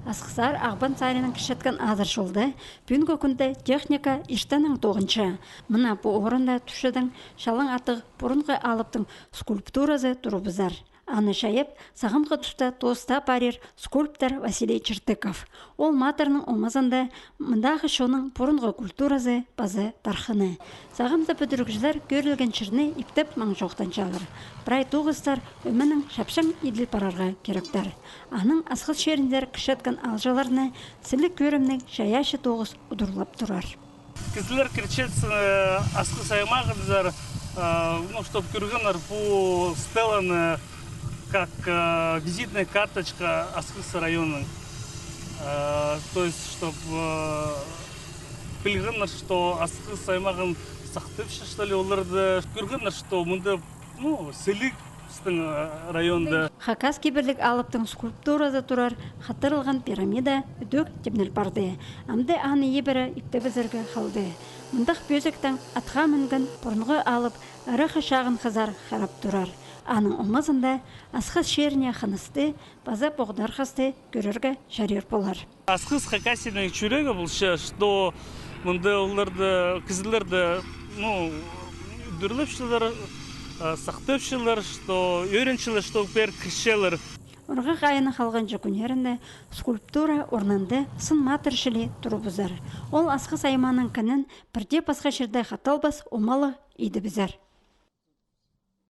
Асқысар ағбан сайрының кішеткен азыр жолды, бүгінгі күнде техника іштенің тоғыншы. Мұна бұл орында түшідің шалың атық бұрынғы алыптың скульптуразы тұру бұзар. Аны шайып, сағымғы тұста тоста парер скульптор Василий Чертыков. Ол матерның омазында мұндағы шоның бұрынғы культуразы базы тархыны. Сағымды бүдіргізлер көрілген шырны иптеп маң жоқтан жалыр. Бірай тоғыздар өмінің шапшың еділ парарға керектер. Аның асқыз шеріндер кішеткен алжаларына сілі көрімнің шаяшы тоғыз ұдырлап тұрар. Кізлер кричатся асқыз аймағыздар, чтобы кürгенler по стелланы как визитная карточка Аскысы района. То есть, чтобы білгенler, что Аскыс аймағын сақтыпшы, что ли, оларды көргенler, что мұнда селік районда. Хакас киберлік алыптың скульптурасы тұрар қатырылған пирамида үдік темнел барды. Амды аны ебірі ипті бізіргі қалды. Мұндақ бөзіктің атқа мінген бұрынғы алып, ірі қышағын қызар қарап тұрар. Аның омазында асқыз шеріне қанысты, база боғдар қасты көрерге жарер болар. Асқыз хакасиның жүрегі бұл что мұнда оларды, кізілерді дүрліпшілер, сақтыпшылар, что үйреншілер, что пер кішелер. Орға қайыны қалған жүкінерінде скульптура орнанды сын матыршілі тұру бұзар. Ол асқыз айманың кінін бірде басқа жерде қаталбас омалы еді бізер.